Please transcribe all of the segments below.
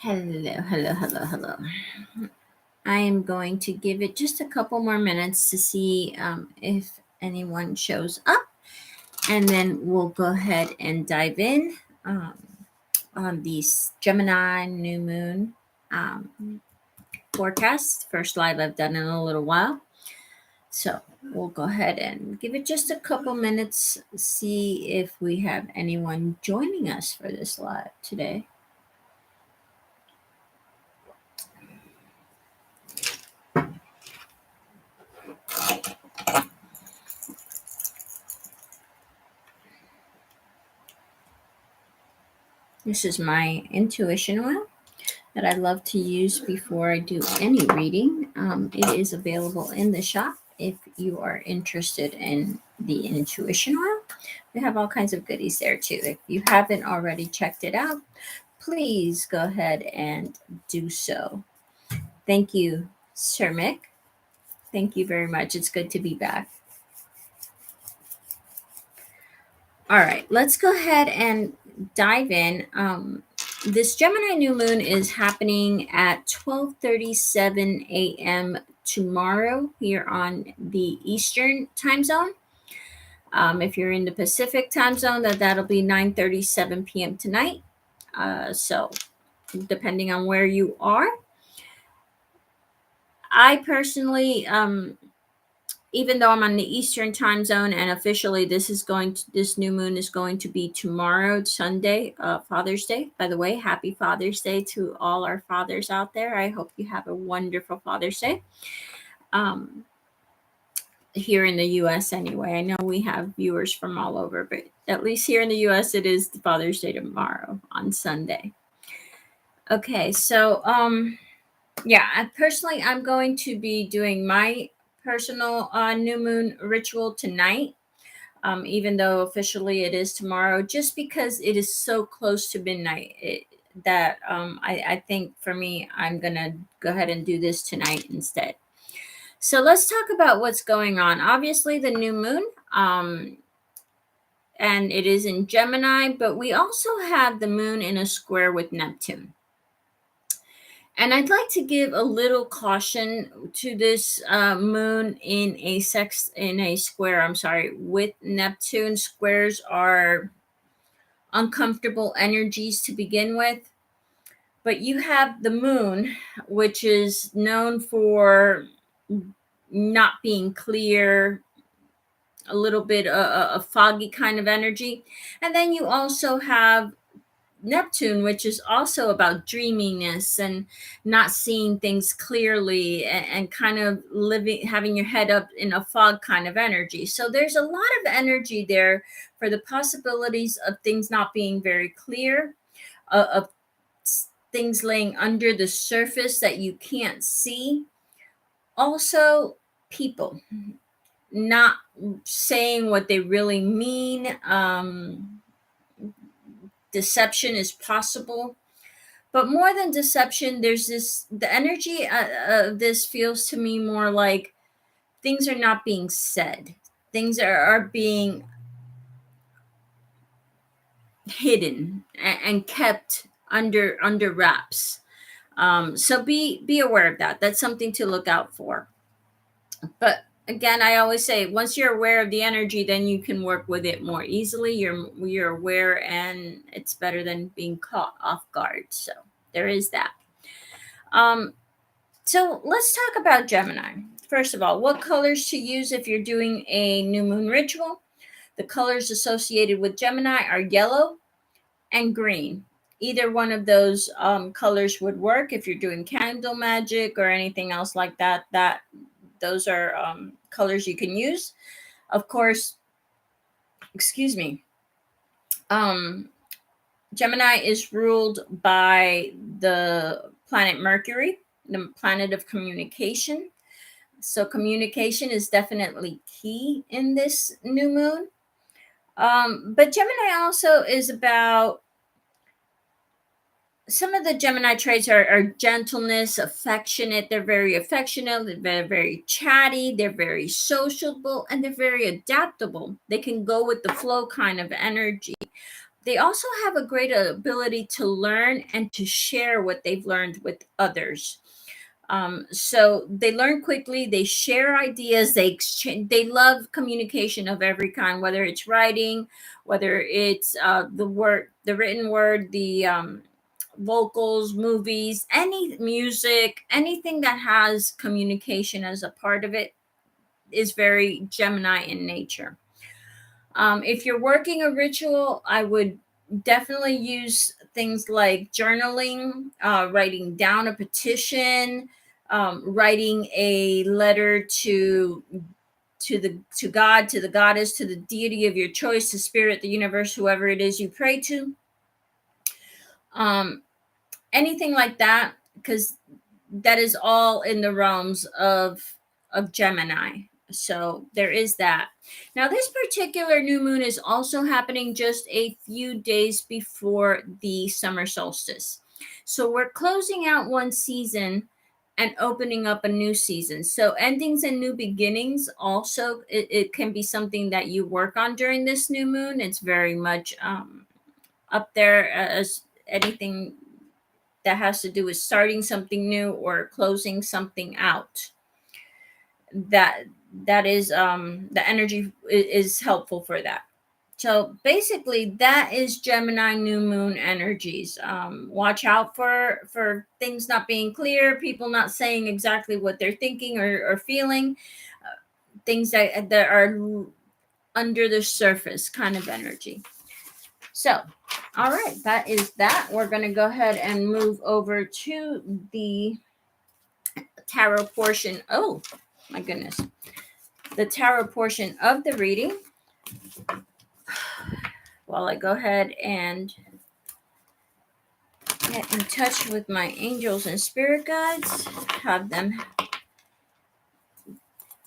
Hello, hello, hello, hello. I am going to give it just a couple more minutes to see if anyone shows up, and then we'll go ahead and dive in on these Gemini new moon um, forecasts. First live I've done in a little while. So we'll go ahead and give it just a couple minutes, see if we have anyone joining us for this live today. This is my intuition oil that I love to use before I do any reading. It is available in the shop if you are interested in the intuition oil. We have all kinds of goodies there too. If you haven't already checked it out, please go ahead and do so. Thank you, Sir Mick. Thank you very much. It's good to be back. All right, let's go ahead and dive in. This Gemini new moon is happening at 12:37 a.m. tomorrow here on the Eastern time zone. If you're in the Pacific time zone, that'll be 9:37 p.m. tonight. So depending on where you are, I personally even though I'm on the Eastern time zone, and officially this new moon is going to be tomorrow, Sunday, Father's Day. By the way, happy Father's Day to all our fathers out there. I hope you have a wonderful Father's Day. Here in the U.S. anyway. I know we have viewers from all over, but at least here in the U.S. it is Father's Day tomorrow on Sunday. Okay, so personally, I'm going to be doing my personal new moon ritual tonight, even though officially it is tomorrow, just because it is so close to midnight that I think for me, I'm going to go ahead and do this tonight instead. So let's talk about what's going on. Obviously, the new moon, and it is in Gemini, but we also have the moon in a square with Neptune. And I'd like to give a little caution to this moon in a square. I'm sorry, with Neptune. Squares are uncomfortable energies to begin with, but you have the moon, which is known for not being clear, a little bit a foggy kind of energy, and then you also have Neptune, which is also about dreaminess and not seeing things clearly, and kind of having your head up in a fog kind of energy. So there's a lot of energy there for the possibilities of things not being very clear, of things laying under the surface that you can't see. Also, people not saying what they really mean. Deception is possible, but more than deception, there's the energy of this feels to me more like things are not being said, things are being hidden and kept under wraps. So be aware of that. That's something to look out for. But again, I always say once you're aware of the energy, then you can work with it more easily. You're aware, and it's better than being caught off guard. So there is that. Um, so let's talk about Gemini. First of all, what colors to use if you're doing a new moon ritual. The colors associated with Gemini are yellow and green. Either one of those colors would work if you're doing candle magic or anything else like that. Those are colors you can use. Of course, excuse me. Gemini is ruled by the planet Mercury, the planet of communication. So communication is definitely key in this new moon. But Gemini also is about some of the Gemini traits are gentleness, affectionate. They're very affectionate. They're very chatty. They're very sociable, and they're very adaptable. They can go with the flow kind of energy. They also have a great ability to learn and to share what they've learned with others. So they learn quickly, they share ideas, they exchange, they love communication of every kind, whether it's writing, whether it's the word, the written word, the vocals, movies, any music, anything that has communication as a part of it is very Gemini in nature. If you're working a ritual, I would definitely use things like journaling, writing down a petition, writing a letter to God, to the goddess, to the deity of your choice, the spirit, the universe, whoever it is you pray to. Um, Anything like that, because that is all in the realms of Gemini. So there is that. Now, this particular new moon is also happening just a few days before the summer solstice. So we're closing out one season and opening up a new season. So endings and new beginnings also, it can be something that you work on during this new moon. It's very much up there as anything that has to do with starting something new or closing something out. that that is the energy is helpful for that. So basically that is Gemini new moon energies. Watch out for things not being clear, people not saying exactly what they're thinking or feeling, things that are under the surface kind of energy. So all right, that is that. We're going to go ahead and move over to the tarot portion. Oh my goodness, the tarot portion of the reading, while I go ahead and get in touch with my angels and spirit guides, have them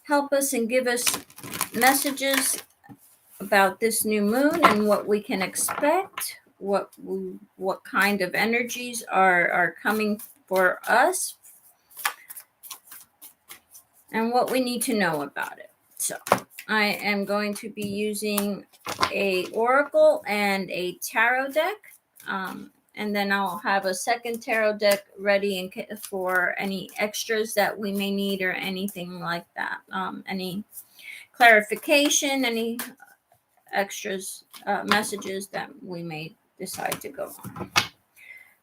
help us and give us messages about this new moon and what we can expect, what kind of energies are coming for us, and what we need to know about it. So I am going to be using a oracle and a tarot deck, and then I'll have a second tarot deck ready for any extras that we may need or anything like that. Any clarification, any extras, messages that we may decide to go on.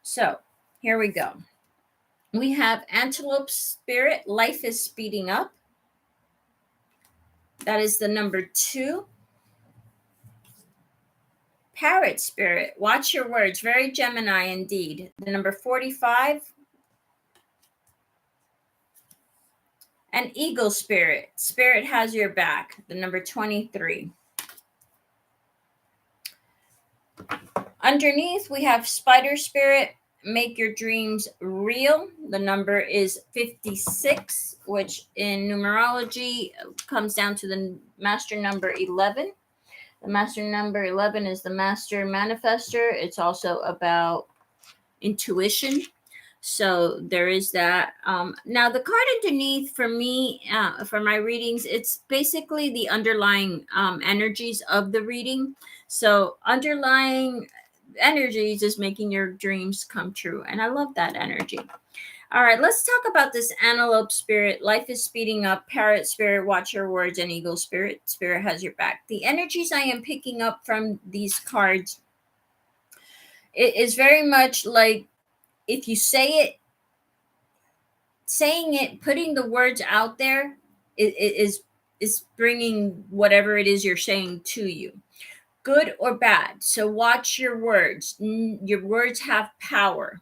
So here we go. We have Antelope Spirit, life is speeding up. That is the number 2. Parrot Spirit, watch your words. Very Gemini indeed. The number 45. And Eagle Spirit, Spirit has your back. The number 23. Underneath, we have Spider Spirit, make your dreams real. The number is 56, which in numerology comes down to the master number 11. The master number 11 is the master manifester. It's also about intuition. So there is that. Now, the card underneath for me, for my readings, it's basically the underlying energies of the reading. So underlying energies is making your dreams come true. And I love that energy. All right, let's talk about this Antelope Spirit. Life is speeding up. Parrot Spirit, watch your words. And Eagle Spirit, Spirit has your back. The energies I am picking up from these cards, it is very much like if you say it, saying it, putting the words out there is bringing whatever it is you're saying to you, good or bad. So watch your words. Your words have power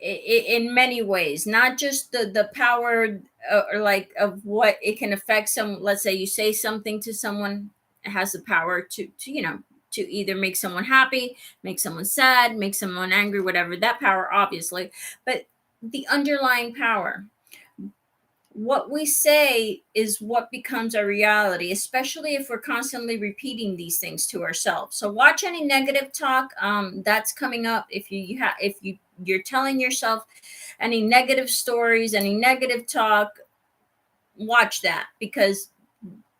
in many ways, not just the power or like of what it can affect some. Let's say you say something to someone, it has the power to to either make someone happy, make someone sad, make someone angry, whatever. That power, obviously, but the underlying power, what we say is what becomes our reality, especially if we're constantly repeating these things to ourselves. So watch any negative talk that's coming up. If you're telling yourself any negative stories, any negative talk, watch that, because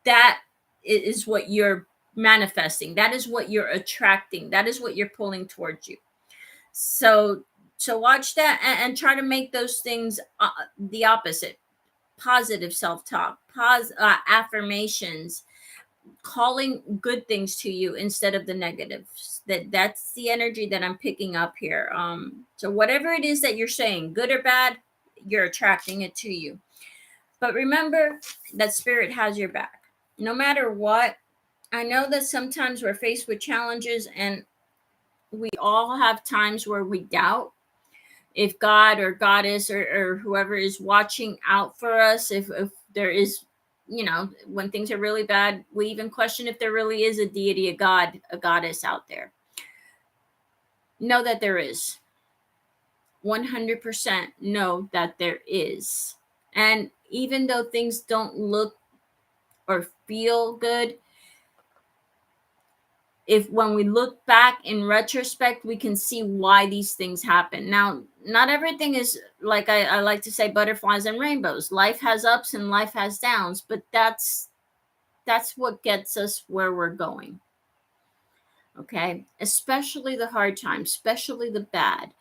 that is what you're manifesting. That is what you're attracting. That is what you're pulling towards you. So watch that, and try to make those things the opposite. Positive self-talk, affirmations, calling good things to you instead of the negatives. That's the energy that I'm picking up here. So whatever it is that you're saying, good or bad, you're attracting it to you. But remember that spirit has your back no matter what. I know that sometimes we're faced with challenges, and we all have times where we doubt if God or Goddess or whoever is watching out for us. If there is, when things are really bad, we even question if there really is a deity, a God, a goddess out there. Know that there is. 100% know that there is. And even though things don't look or feel good, if when we look back in retrospect, we can see why these things happen. Now, not everything is, like I like to say, butterflies and rainbows. Life has ups and life has downs, but that's what gets us where we're going. Okay, especially the hard times, especially the bad.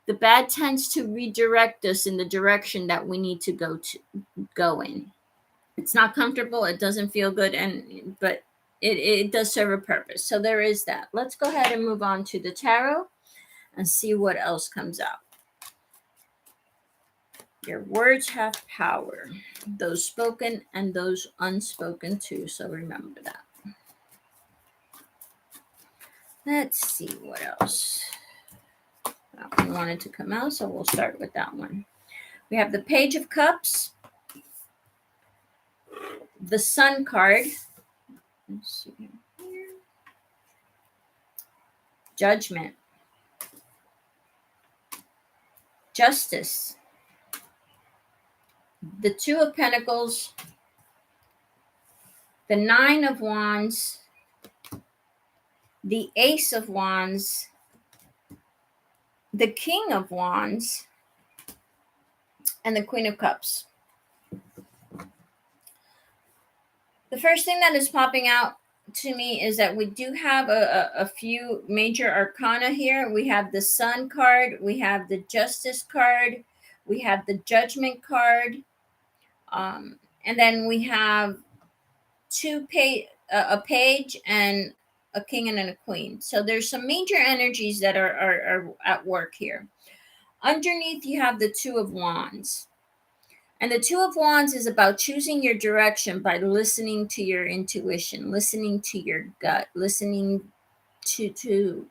The bad tends to redirect us in the direction that we need to go in. It's not comfortable, it doesn't feel good, but it does serve a purpose. So there is that. Let's go ahead and move on to the tarot and see what else comes out. Your words have power, those spoken and those unspoken too. So remember that. Let's see what else. That one wanted to come out, so we'll start with that one. We have the Page of Cups, the Sun card. Let's see here. Judgment, Justice, the Two of Pentacles, the Nine of Wands, the Ace of Wands, the King of Wands, and the Queen of Cups. The first thing that is popping out to me is that we do have a few major arcana here. We have the Sun card, we have the Justice card, we have the Judgment card, and then we have a page and a king and a queen. So there's some major energies that are at work here. Underneath, you have the Two of Wands. And the Two of Wands is about choosing your direction by listening to your intuition, listening to your gut, listening to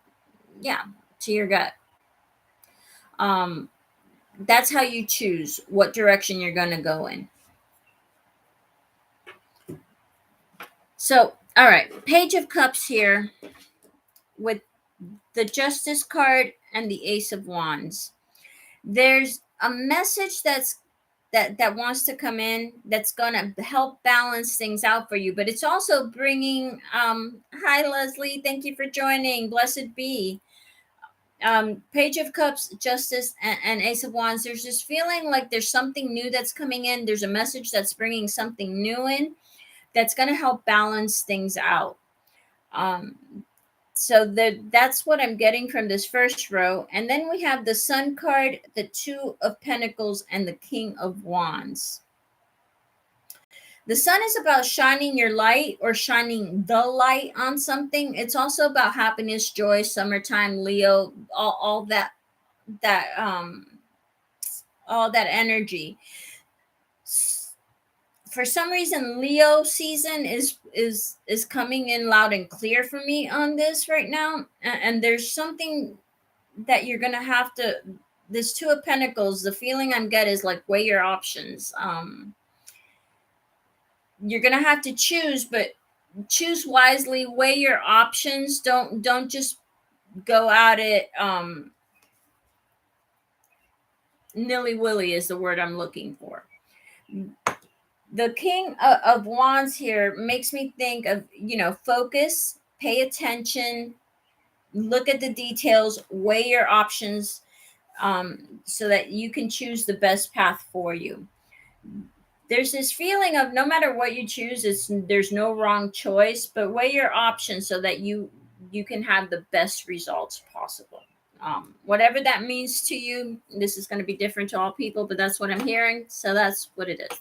your gut. That's how you choose what direction you're going to go in. So, all right, Page of Cups here with the Justice card and the Ace of Wands. There's a message that wants to come in that's going to help balance things out for you, but it's also bringing hi Leslie, thank you for joining, blessed be. Page of Cups, Justice, and Ace of Wands. There's this feeling like there's something new that's coming in. There's a message that's bringing something new in that's going to help balance things out. So that's what I'm getting from this first row. And then we have the Sun card, the Two of Pentacles, and the King of Wands. The Sun is about shining your light or shining the light on something. It's also about happiness, joy, summertime, Leo, all that energy. For some reason, Leo season is coming in loud and clear for me on this right now. And there's something that you're going to have to, this Two of Pentacles, the feeling I'm getting is like, weigh your options. You're going to have to choose, but choose wisely, weigh your options. Don't just go at it. Nilly-willy is the word I'm looking for. The King of Wands here makes me think of, focus, pay attention, look at the details, weigh your options, so that you can choose the best path for you. There's this feeling of no matter what you choose, there's no wrong choice, but weigh your options so that you can have the best results possible. Whatever that means to you, this is going to be different to all people, but that's what I'm hearing, so that's what it is.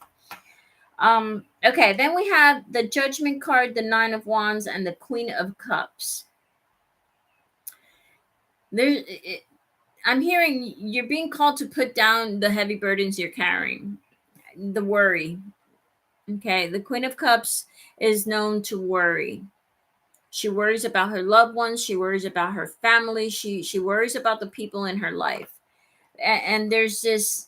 Okay, then we have the Judgment card, the Nine of Wands, and the Queen of Cups. I'm hearing you're being called to put down the heavy burdens you're carrying, the worry. Okay, the Queen of Cups is known to worry. She worries about her loved ones. She worries about her family. She worries about the people in her life. And there's this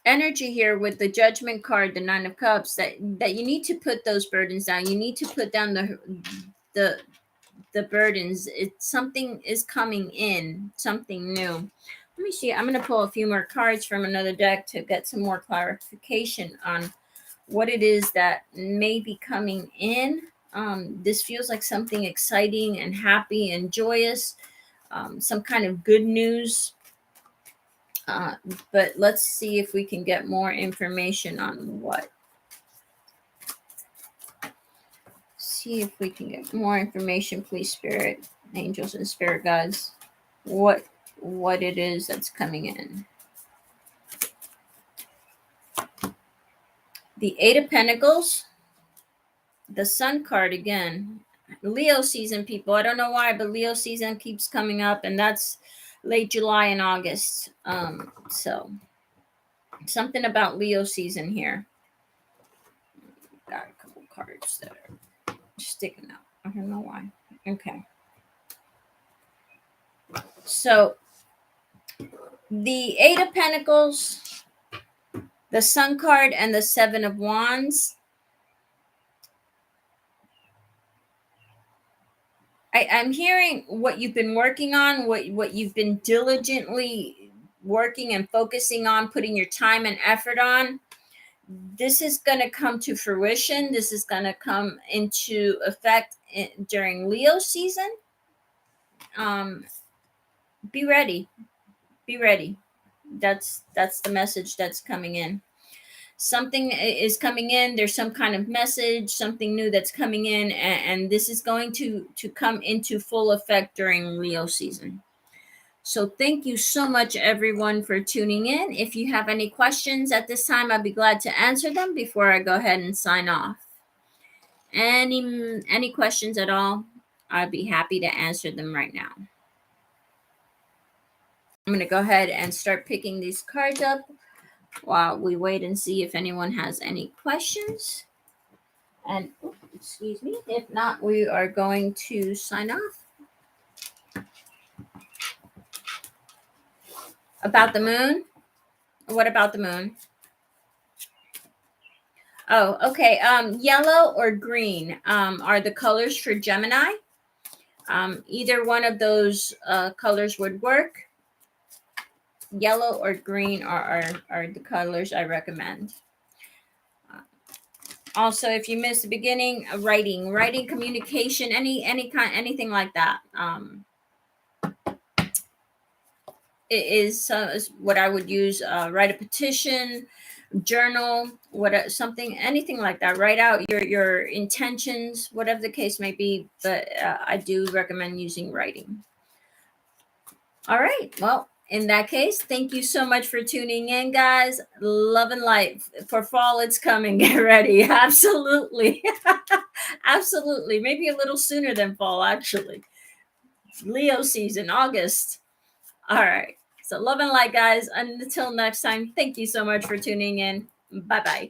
energy here with the Judgment card, the Nine of Cups, that you need to put those burdens down. You need to put down the the burdens. Something is coming in, something new. Let me see. I'm going to pull a few more cards from another deck to get some more clarification on what it is that may be coming in. This feels like something exciting and happy and joyous, some kind of good news. But let's see if we can get more information on what. See if we can get more information, please, Spirit, angels, and spirit guides. What it is that's coming in. The Eight of Pentacles, the Sun card again. Leo season, people. I don't know why, but Leo season keeps coming up, and that's late July and August. So something about Leo season here. Got a couple cards that are sticking out. I don't know why. Okay. So the Eight of Pentacles, the Sun card, and the Seven of Wands. I'm hearing what you've been working on, what you've been diligently working and focusing on, putting your time and effort on. This is going to come to fruition. This is going to come into effect during Leo season. Be ready. Be ready. That's the message that's coming in. Something is coming in. There's some kind of message, something new that's coming in, and this is going to come into full effect during Leo season. So thank you so much, everyone, for tuning in. If you have any questions at this time, I'd be glad to answer them before I go ahead and sign off. Any questions at all, I'd be happy to answer them right now. I'm going to go ahead and start picking these cards up while we wait and see if anyone has any questions. And excuse me, if not, we are going to sign off. About the moon? What about the moon? Oh, okay. Yellow or green are the colors for Gemini. Either one of those colors would work. Yellow or green are the colors I recommend. Also, if you missed the beginning, writing, communication, anything like that. It is what I would use. Write a petition, journal, anything like that. Write out your intentions, whatever the case may be. But I do recommend using writing. All right. Well, in that case, thank you so much for tuning in, guys. Love and light. For fall, it's coming. Get ready. Absolutely. Absolutely. Maybe a little sooner than fall, actually. Leo season, August. All right. So love and light, guys. Until next time, thank you so much for tuning in. Bye-bye.